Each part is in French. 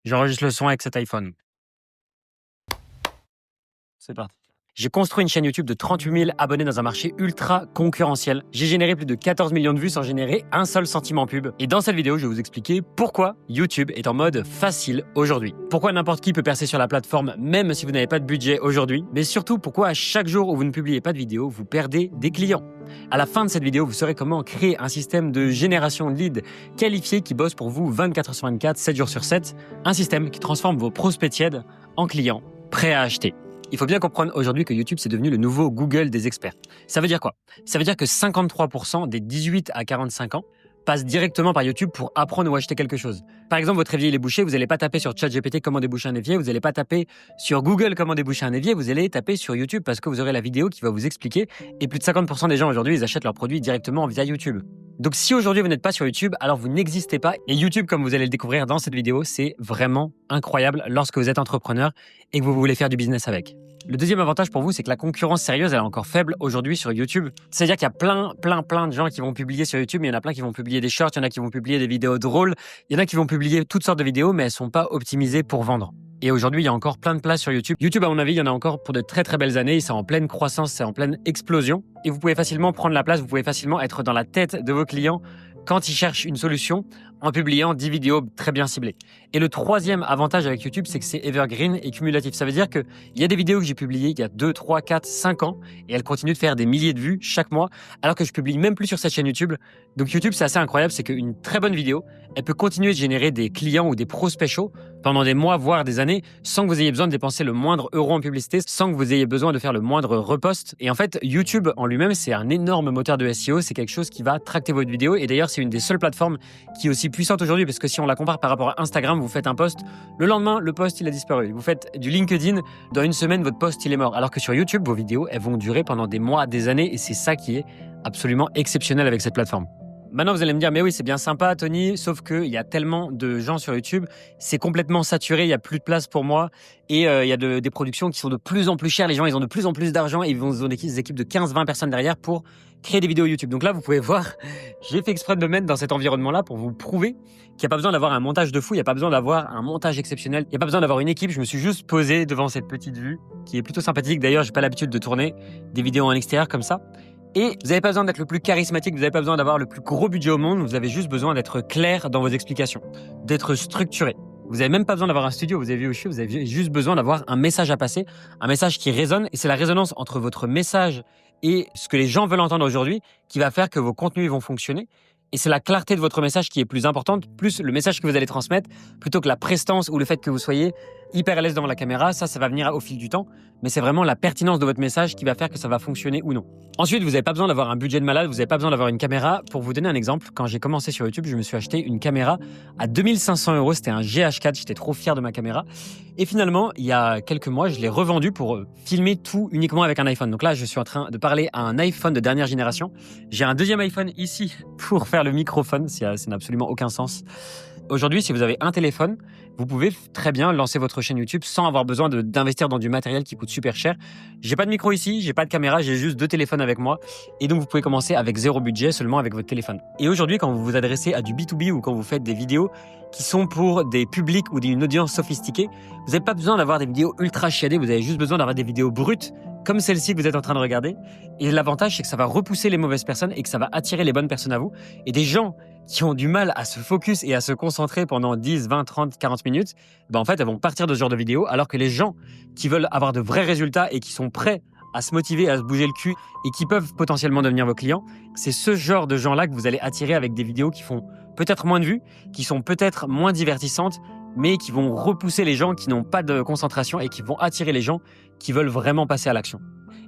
J'enregistre le son avec cet iPhone. C'est parti. J'ai construit une chaîne YouTube de 38 000 abonnés dans un marché ultra concurrentiel. J'ai généré plus de 14 millions de vues sans générer un seul centime en pub. Et dans cette vidéo, je vais vous expliquer pourquoi YouTube est en mode facile aujourd'hui. Pourquoi n'importe qui peut percer sur la plateforme même si vous n'avez pas de budget aujourd'hui. Mais surtout, pourquoi à chaque jour où vous ne publiez pas de vidéo, vous perdez des clients. À la fin de cette vidéo, vous saurez comment créer un système de génération de leads qualifiés qui bosse pour vous 24 h sur 24, 7 jours sur 7. Un système qui transforme vos prospects tièdes en clients prêts à acheter. Il faut bien comprendre aujourd'hui que YouTube, c'est devenu le nouveau Google des experts. Ça veut dire quoi? Ça veut dire que 53% des 18 à 45 ans passent directement par YouTube pour apprendre ou acheter quelque chose. Par exemple, votre évier il est bouché, vous n'allez pas taper sur ChatGPT comment déboucher un évier, vous n'allez pas taper sur Google comment déboucher un évier, vous allez taper sur YouTube parce que vous aurez la vidéo qui va vous expliquer. Et plus de 50% des gens aujourd'hui, ils achètent leurs produits directement via YouTube. Donc si aujourd'hui vous n'êtes pas sur YouTube, alors vous n'existez pas. Et YouTube, comme vous allez le découvrir dans cette vidéo, c'est vraiment incroyable lorsque vous êtes entrepreneur et que vous voulez faire du business avec. Le deuxième avantage pour vous, c'est que la concurrence sérieuse, elle est encore faible aujourd'hui sur YouTube. C'est-à-dire qu'il y a plein de gens qui vont publier sur YouTube. Il y en a plein qui vont publier des shorts, il y en a qui vont publier des vidéos drôles, il y en a qui vont publier toutes sortes de vidéos, mais elles sont pas optimisées pour vendre. Et aujourd'hui, il y a encore plein de place sur YouTube. YouTube, à mon avis, il y en a encore pour de très belles années. C'est en pleine croissance, c'est en pleine explosion. Et vous pouvez facilement prendre la place, vous pouvez facilement être dans la tête de vos clients quand ils cherchent une solution en publiant 10 vidéos très bien ciblées. Et le troisième avantage avec YouTube, c'est que c'est evergreen et cumulatif. Ça veut dire qu'il y a des vidéos que j'ai publiées il y a 2, 3, 4, 5 ans et elles continuent de faire des milliers de vues chaque mois alors que je publie même plus sur cette chaîne YouTube. Donc YouTube, c'est assez incroyable, c'est qu'une très bonne vidéo, elle peut continuer de générer des clients ou des prospects chauds pendant des mois, voire des années, sans que vous ayez besoin de dépenser le moindre euro en publicité, sans que vous ayez besoin de faire le moindre repost. Et en fait, YouTube en lui-même, c'est un énorme moteur de SEO, c'est quelque chose qui va tracter votre vidéo. Et d'ailleurs, c'est une des seules plateformes qui est aussi puissante aujourd'hui, parce que si on la compare par rapport à Instagram, vous faites un post, le lendemain, le post, il a disparu. Vous faites du LinkedIn, dans une semaine, votre post, il est mort. Alors que sur YouTube, vos vidéos, elles vont durer pendant des mois, des années, et c'est ça qui est absolument exceptionnel avec cette plateforme. Maintenant, vous allez me dire, mais oui, c'est bien sympa, Tony, sauf qu'il y a tellement de gens sur YouTube, c'est complètement saturé, il n'y a plus de place pour moi, et il y a des productions qui sont de plus en plus chères, les gens, ils ont de plus en plus d'argent, et ils ont des équipes de 15-20 personnes derrière pour créer des vidéos YouTube. Donc là, vous pouvez voir, j'ai fait exprès de me mettre dans cet environnement-là pour vous prouver qu'il n'y a pas besoin d'avoir un montage de fou, il n'y a pas besoin d'avoir un montage exceptionnel, il n'y a pas besoin d'avoir une équipe. Je me suis juste posé devant cette petite vue, qui est plutôt sympathique. D'ailleurs, j'ai pas l'habitude de tourner des vidéos en extérieur comme ça. Et vous n'avez pas besoin d'être le plus charismatique, vous n'avez pas besoin d'avoir le plus gros budget au monde, vous avez juste besoin d'être clair dans vos explications, d'être structuré. Vous n'avez même pas besoin d'avoir un studio, vous avez vu où je suis, vous avez juste besoin d'avoir un message à passer, un message qui résonne, et c'est la résonance entre votre message et ce que les gens veulent entendre aujourd'hui qui va faire que vos contenus vont fonctionner. Et c'est la clarté de votre message qui est plus importante, plus le message que vous allez transmettre, plutôt que la prestance ou le fait que vous soyez hyper à l'aise devant la caméra. Ça va venir au fil du temps, mais c'est vraiment la pertinence de votre message qui va faire que ça va fonctionner ou non. Ensuite, vous n'avez pas besoin d'avoir un budget de malade, vous n'avez pas besoin d'avoir une caméra. Pour vous donner un exemple, quand j'ai commencé sur YouTube, je me suis acheté une caméra à 2500 €, c'était un GH4, j'étais trop fier de ma caméra. Et finalement, il y a quelques mois, je l'ai revendu pour filmer tout uniquement avec un iPhone. Donc là, je suis en train de parler à un iPhone de dernière génération. J'ai un deuxième iPhone ici pour faire le microphone, ça n'a absolument aucun sens. Aujourd'hui, si vous avez un téléphone, vous pouvez très bien lancer votre chaîne YouTube sans avoir besoin d'investir dans du matériel qui coûte super cher. J'ai pas de micro ici, j'ai pas de caméra, j'ai juste 2 téléphones avec moi. Et donc, vous pouvez commencer avec 0 budget, seulement avec votre téléphone. Et aujourd'hui, quand vous vous adressez à du B2B ou quand vous faites des vidéos qui sont pour des publics ou une audience sophistiquée, vous n'avez pas besoin d'avoir des vidéos ultra chiadées, vous avez juste besoin d'avoir des vidéos brutes comme celle-ci que vous êtes en train de regarder. Et l'avantage, c'est que ça va repousser les mauvaises personnes et que ça va attirer les bonnes personnes à vous. Et des gens qui ont du mal à se focus et à se concentrer pendant 10, 20, 30, 40 minutes, en fait, elles vont partir de ce genre de vidéo, alors que les gens qui veulent avoir de vrais résultats et qui sont prêts à se motiver, à se bouger le cul et qui peuvent potentiellement devenir vos clients, c'est ce genre de gens-là que vous allez attirer avec des vidéos qui font peut-être moins de vues, qui sont peut-être moins divertissantes, mais qui vont repousser les gens qui n'ont pas de concentration et qui vont attirer les gens qui veulent vraiment passer à l'action.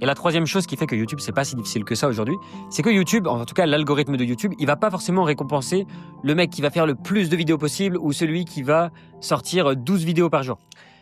Et la troisième chose qui fait que YouTube, c'est pas si difficile que ça aujourd'hui, c'est que YouTube, en tout cas l'algorithme de YouTube, il va pas forcément récompenser le mec qui va faire le plus de vidéos possible ou celui qui va sortir 12 vidéos par jour.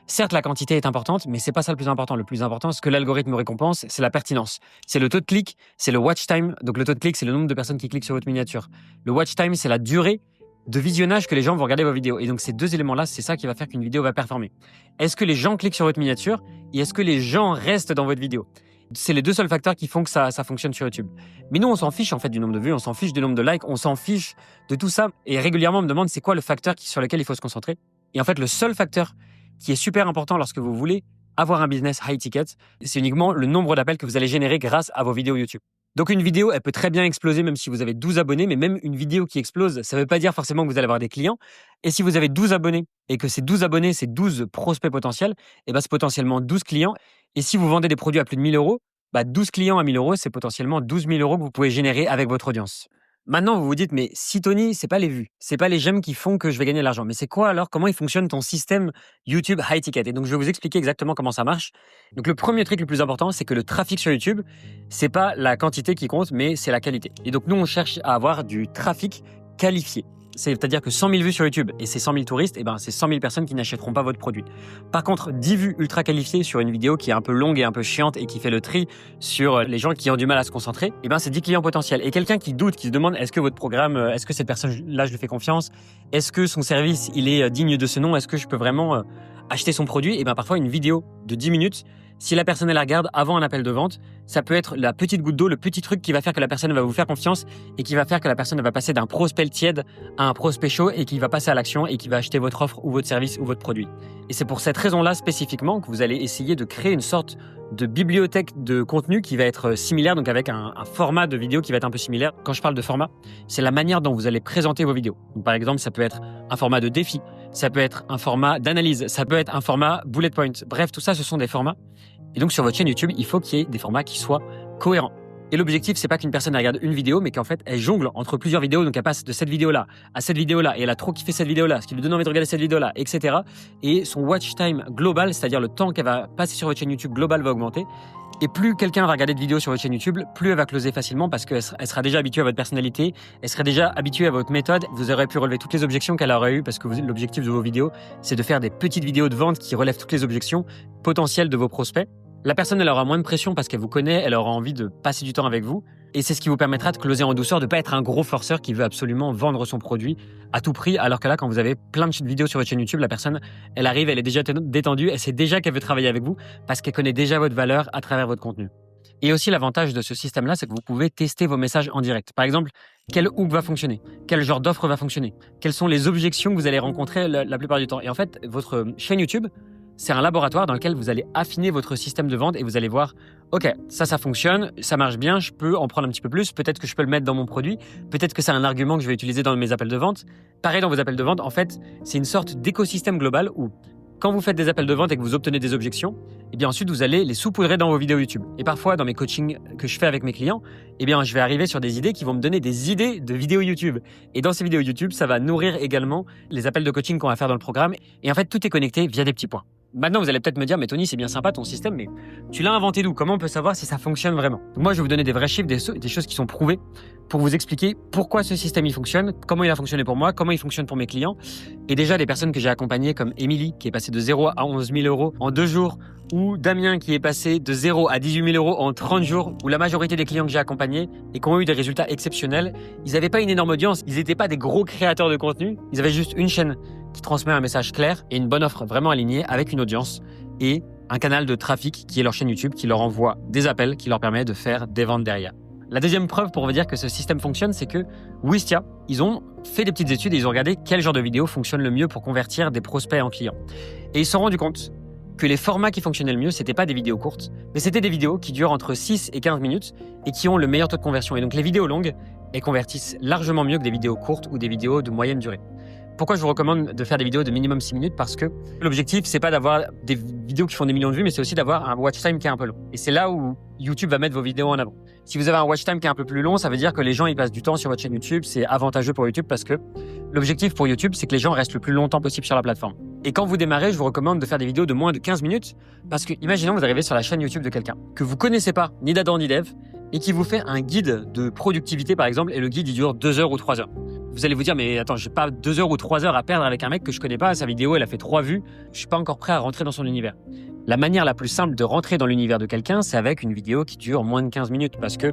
Certes, la quantité est importante, mais c'est pas ça le plus important. Le plus important, ce que l'algorithme récompense, c'est la pertinence. C'est le taux de clic, c'est le watch time. Donc le taux de clic, c'est le nombre de personnes qui cliquent sur votre miniature. Le watch time, c'est la durée de visionnage que les gens vont regarder vos vidéos. Et donc ces deux éléments-là, c'est ça qui va faire qu'une vidéo va performer. Est-ce que les gens cliquent sur votre miniature et est-ce que les gens restent dans votre vidéo? C'est les deux seuls facteurs qui font que ça fonctionne sur YouTube. Mais nous, on s'en fiche en fait du nombre de vues, on s'en fiche du nombre de likes, on s'en fiche de tout ça. Et régulièrement, on me demande c'est quoi le facteur sur lequel il faut se concentrer. Et en fait, le seul facteur qui est super important lorsque vous voulez avoir un business high ticket, c'est uniquement le nombre d'appels que vous allez générer grâce à vos vidéos YouTube. Donc une vidéo, elle peut très bien exploser même si vous avez 12 abonnés, mais même une vidéo qui explose, ça ne veut pas dire forcément que vous allez avoir des clients. Et si vous avez 12 abonnés et que ces 12 abonnés, c'est 12 prospects potentiels, et ben c'est potentiellement 12 clients. Et si vous vendez des produits à plus de 1 000 euros, 12 clients à 1 000 euros, c'est potentiellement 12 000 euros que vous pouvez générer avec votre audience. Maintenant, vous vous dites, mais si Tony, c'est pas les vues, c'est pas les j'aime qui font que je vais gagner de l'argent. Mais c'est quoi alors? Comment il fonctionne ton système YouTube high ticket? Et donc, je vais vous expliquer exactement comment ça marche. Donc, le premier truc le plus important, c'est que le trafic sur YouTube, c'est pas la quantité qui compte, mais c'est la qualité. Et donc, nous, on cherche à avoir du trafic qualifié. C'est-à-dire que 100 000 vues sur YouTube et c'est 100 000 touristes, et ben c'est 100 000 personnes qui n'achèteront pas votre produit. Par contre, 10 vues ultra qualifiées sur une vidéo qui est un peu longue et un peu chiante et qui fait le tri sur les gens qui ont du mal à se concentrer, et ben c'est 10 clients potentiels. Et quelqu'un qui doute, qui se demande est-ce que votre programme, est-ce que cette personne-là, je lui fais confiance? Est-ce que son service, il est digne de ce nom? Est-ce que je peux vraiment acheter son produit? Et ben parfois, une vidéo de 10 minutes, si la personne elle la regarde avant un appel de vente, ça peut être la petite goutte d'eau, le petit truc qui va faire que la personne va vous faire confiance et qui va faire que la personne va passer d'un prospect tiède à un prospect chaud et qui va passer à l'action et qui va acheter votre offre ou votre service ou votre produit. Et c'est pour cette raison-là spécifiquement que vous allez essayer de créer une sorte de bibliothèque de contenu qui va être similaire, donc avec un format de vidéo qui va être un peu similaire. Quand je parle de format, c'est la manière dont vous allez présenter vos vidéos. Donc, par exemple, ça peut être un format de défi, ça peut être un format d'analyse, ça peut être un format bullet point. Bref, tout ça, ce sont des formats. Et donc, sur votre chaîne YouTube, il faut qu'il y ait des formats qui soient cohérents. Et l'objectif, c'est pas qu'une personne regarde une vidéo, mais qu'en fait, elle jongle entre plusieurs vidéos. Donc, elle passe de cette vidéo-là à cette vidéo-là, et elle a trop kiffé cette vidéo-là, ce qui lui donne envie de regarder cette vidéo-là, etc. Et son watch time global, c'est-à-dire le temps qu'elle va passer sur votre chaîne YouTube global, va augmenter. Et plus quelqu'un va regarder de vidéos sur votre chaîne YouTube, plus elle va closer facilement parce qu'elle sera déjà habituée à votre personnalité, elle sera déjà habituée à votre méthode. Vous aurez pu relever toutes les objections qu'elle aurait eues parce que l'objectif de vos vidéos, c'est de faire des petites vidéos de vente qui relèvent toutes les objections potentielles de vos prospects. La personne, elle aura moins de pression parce qu'elle vous connaît, elle aura envie de passer du temps avec vous. Et c'est ce qui vous permettra de closer en douceur, de ne pas être un gros forceur qui veut absolument vendre son produit à tout prix. Alors que là, quand vous avez plein de vidéos sur votre chaîne YouTube, la personne, elle arrive, elle est déjà détendue, elle sait déjà qu'elle veut travailler avec vous parce qu'elle connaît déjà votre valeur à travers votre contenu. Et aussi, l'avantage de ce système-là, c'est que vous pouvez tester vos messages en direct. Par exemple, quel hook va fonctionner? Quel genre d'offre va fonctionner? Quelles sont les objections que vous allez rencontrer la plupart du temps? Et en fait, votre chaîne YouTube, c'est un laboratoire dans lequel vous allez affiner votre système de vente et vous allez voir, ok, ça fonctionne, ça marche bien, je peux en prendre un petit peu plus, peut-être que je peux le mettre dans mon produit, peut-être que c'est un argument que je vais utiliser dans mes appels de vente. Pareil dans vos appels de vente, en fait, c'est une sorte d'écosystème global où quand vous faites des appels de vente et que vous obtenez des objections, et bien ensuite vous allez les saupoudrer dans vos vidéos YouTube. Et parfois dans mes coachings que je fais avec mes clients, eh bien je vais arriver sur des idées qui vont me donner des idées de vidéos YouTube. Et dans ces vidéos YouTube, ça va nourrir également les appels de coaching qu'on va faire dans le programme. Et en fait, tout est connecté via des petits points. Maintenant, vous allez peut-être me dire, mais Tony, c'est bien sympa ton système, mais tu l'as inventé d'où? Comment on peut savoir si ça fonctionne vraiment? Donc moi, je vais vous donner des vrais chiffres, des choses qui sont prouvées pour vous expliquer pourquoi ce système il fonctionne, comment il a fonctionné pour moi, comment il fonctionne pour mes clients. Et déjà, les personnes que j'ai accompagnées comme Émilie, qui est passée de 0 à 11 000 euros en 2 jours, ou Damien, qui est passé de 0 à 18 000 euros en 30 jours, ou la majorité des clients que j'ai accompagnés et qui ont eu des résultats exceptionnels, ils n'avaient pas une énorme audience, ils n'étaient pas des gros créateurs de contenu, ils avaient juste une chaîne qui transmet un message clair et une bonne offre vraiment alignée avec une audience et un canal de trafic qui est leur chaîne YouTube qui leur envoie des appels qui leur permet de faire des ventes derrière. La deuxième preuve pour vous dire que ce système fonctionne, c'est que Wistia, ils ont fait des petites études et ils ont regardé quel genre de vidéo fonctionne le mieux pour convertir des prospects en clients. Et ils se sont rendus compte que les formats qui fonctionnaient le mieux, c'était pas des vidéos courtes, mais c'était des vidéos qui durent entre 6 et 15 minutes et qui ont le meilleur taux de conversion. Et donc les vidéos longues, elles convertissent largement mieux que des vidéos courtes ou des vidéos de moyenne durée. Pourquoi je vous recommande de faire des vidéos de minimum 6 minutes? Parce que l'objectif, c'est pas d'avoir des vidéos qui font des millions de vues, mais c'est aussi d'avoir un watch time qui est un peu long. Et c'est là où YouTube va mettre vos vidéos en avant. Si vous avez un watch time qui est un peu plus long, ça veut dire que les gens ils passent du temps sur votre chaîne YouTube. C'est avantageux pour YouTube parce que l'objectif pour YouTube, c'est que les gens restent le plus longtemps possible sur la plateforme. Et quand vous démarrez, je vous recommande de faire des vidéos de moins de 15 minutes parce que imaginons que vous arrivez sur la chaîne YouTube de quelqu'un que vous connaissez pas, ni d'Adam ni d'Ève, et qui vous fait un guide de productivité par exemple, et le guide il dure 2 heures ou 3 heures. Vous allez vous dire, mais attends, j'ai pas 2 heures ou 3 heures à perdre avec un mec que je connais pas, sa vidéo elle a fait 3 vues, je suis pas encore prêt à rentrer dans son univers. La manière la plus simple de rentrer dans l'univers de quelqu'un, c'est avec une vidéo qui dure moins de 15 minutes parce que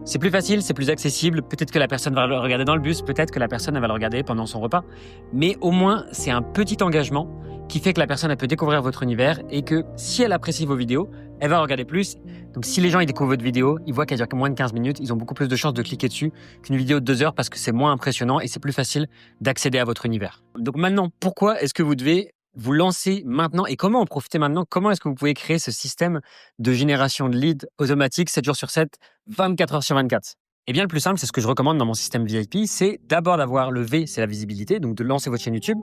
C'est plus facile, c'est plus accessible. Peut-être que la personne va le regarder dans le bus, peut-être que la personne elle va le regarder pendant son repas. Mais au moins, c'est un petit engagement qui fait que la personne elle peut découvrir votre univers et que si elle apprécie vos vidéos, elle va regarder plus. Donc si les gens ils découvrent votre vidéo, ils voient qu'elle dure moins de 15 minutes, ils ont beaucoup plus de chances de cliquer dessus qu'une vidéo de 2 heures parce que c'est moins impressionnant et c'est plus facile d'accéder à votre univers. Donc maintenant, pourquoi est-ce que vous devez vous lancer maintenant et comment en profiter maintenant? Comment est-ce que vous pouvez créer ce système de génération de leads automatique 7 jours sur 7, 24 heures sur 24? Eh bien, le plus simple, c'est ce que je recommande dans mon système VIP, c'est d'abord d'avoir le V, c'est la visibilité, donc de lancer votre chaîne YouTube.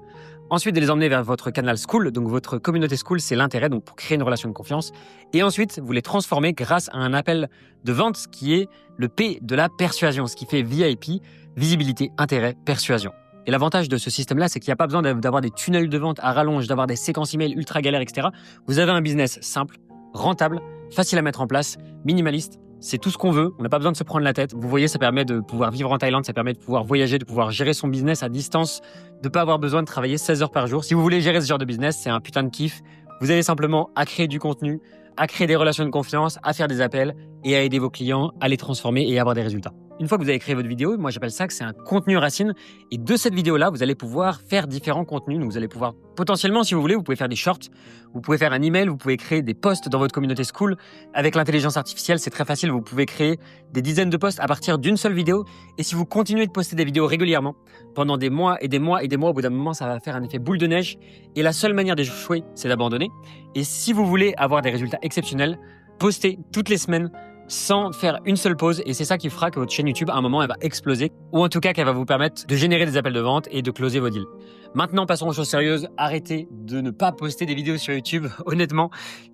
Ensuite, de les emmener vers votre canal School, donc votre communauté School, c'est l'intérêt, donc pour créer une relation de confiance. Et ensuite, vous les transformez grâce à un appel de vente qui est le P de la persuasion, ce qui fait VIP, visibilité, intérêt, persuasion. Et l'avantage de ce système-là, c'est qu'il n'y a pas besoin d'avoir des tunnels de vente à rallonge, d'avoir des séquences email ultra galères, etc. Vous avez un business simple, rentable, facile à mettre en place, minimaliste. C'est tout ce qu'on veut. On n'a pas besoin de se prendre la tête. Vous voyez, ça permet de pouvoir vivre en Thaïlande, ça permet de pouvoir voyager, de pouvoir gérer son business à distance, de ne pas avoir besoin de travailler 16 heures par jour. Si vous voulez gérer ce genre de business, c'est un putain de kiff. Vous avez simplement à créer du contenu, à créer des relations de confiance, à faire des appels et à aider vos clients à les transformer et à avoir des résultats. Une fois que vous avez créé votre vidéo, moi j'appelle ça que c'est un contenu racine. Et de cette vidéo-là, vous allez pouvoir faire différents contenus. Donc vous allez pouvoir potentiellement, si vous voulez, vous pouvez faire des shorts, vous pouvez faire un email, vous pouvez créer des posts dans votre communauté School. Avec l'intelligence artificielle, c'est très facile. Vous pouvez créer des dizaines de posts à partir d'une seule vidéo. Et si vous continuez de poster des vidéos régulièrement, pendant des mois et des mois et des mois, au bout d'un moment, ça va faire un effet boule de neige. Et la seule manière d'échouer, c'est d'abandonner. Et si vous voulez avoir des résultats exceptionnels, postez toutes les semaines sans faire une seule pause et c'est ça qui fera que votre chaîne YouTube à un moment elle va exploser ou en tout cas qu'elle va vous permettre de générer des appels de vente et de closer vos deals. Maintenant passons aux choses sérieuses, arrêtez de ne pas poster des vidéos sur YouTube, honnêtement,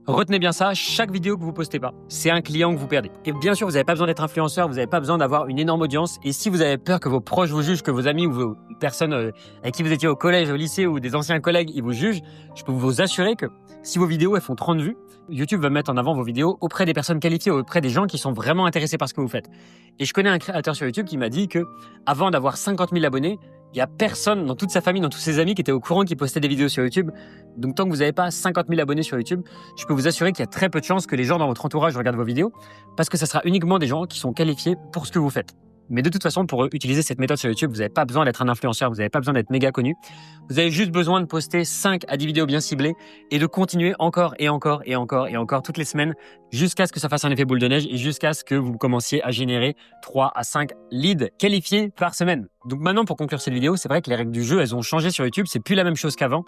retenez bien ça, chaque vidéo que vous postez pas, c'est un client que vous perdez. Et bien sûr, vous n'avez pas besoin d'être influenceur, vous n'avez pas besoin d'avoir une énorme audience et si vous avez peur que vos proches vous jugent, que vos amis ou vos personnes avec qui vous étiez au collège, au lycée ou des anciens collègues, ils vous jugent, je peux vous assurer que si vos vidéos elles font 30 vues, YouTube va mettre en avant vos vidéos auprès des personnes qualifiées, auprès des gens qui sont vraiment intéressés par ce que vous faites. Et je connais un créateur sur YouTube qui m'a dit que avant d'avoir 50 000 abonnés, il n'y a personne dans toute sa famille, dans tous ses amis qui étaient au courant qu'il postait des vidéos sur YouTube. Donc tant que vous n'avez pas 50 000 abonnés sur YouTube, je peux vous assurer qu'il y a très peu de chances que les gens dans votre entourage regardent vos vidéos parce que ça sera uniquement des gens qui sont qualifiés pour ce que vous faites. Mais de toute façon, pour utiliser cette méthode sur YouTube, vous n'avez pas besoin d'être un influenceur, vous n'avez pas besoin d'être méga connu. Vous avez juste besoin de poster 5 à 10 vidéos bien ciblées et de continuer encore et encore et encore et encore toutes les semaines jusqu'à ce que ça fasse un effet boule de neige et jusqu'à ce que vous commenciez à générer 3 à 5 leads qualifiés par semaine. Donc maintenant, pour conclure cette vidéo, c'est vrai que les règles du jeu, elles ont changé sur YouTube. C'est plus la même chose qu'avant.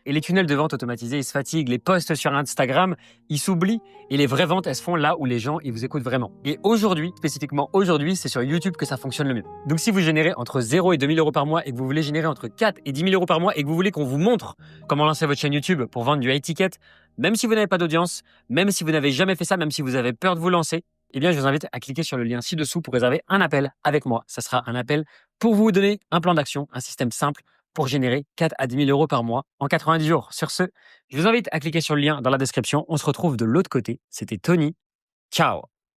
Et les tunnels de vente automatisés, ils se fatiguent. Les posts sur Instagram, ils s'oublient. Et les vraies ventes, elles se font là où les gens, ils vous écoutent vraiment. Et aujourd'hui, spécifiquement aujourd'hui, c'est sur YouTube que ça fonctionne le mieux. Donc si vous générez entre 0 et 2 000 euros par mois et que vous voulez générer entre 4 et 10 000 euros par mois et que vous voulez qu'on vous montre comment lancer votre chaîne YouTube pour vendre du high ticket, même si vous n'avez pas d'audience, même si vous n'avez jamais fait ça, même si vous avez peur de vous lancer, eh bien, je vous invite à cliquer sur le lien ci-dessous pour réserver un appel avec moi. Ça sera un appel pour vous donner un plan d'action, un système simple pour générer 4 à 10 000 euros par mois en 90 jours. Sur ce, je vous invite à cliquer sur le lien dans la description. On se retrouve de l'autre côté. C'était Tony. Ciao!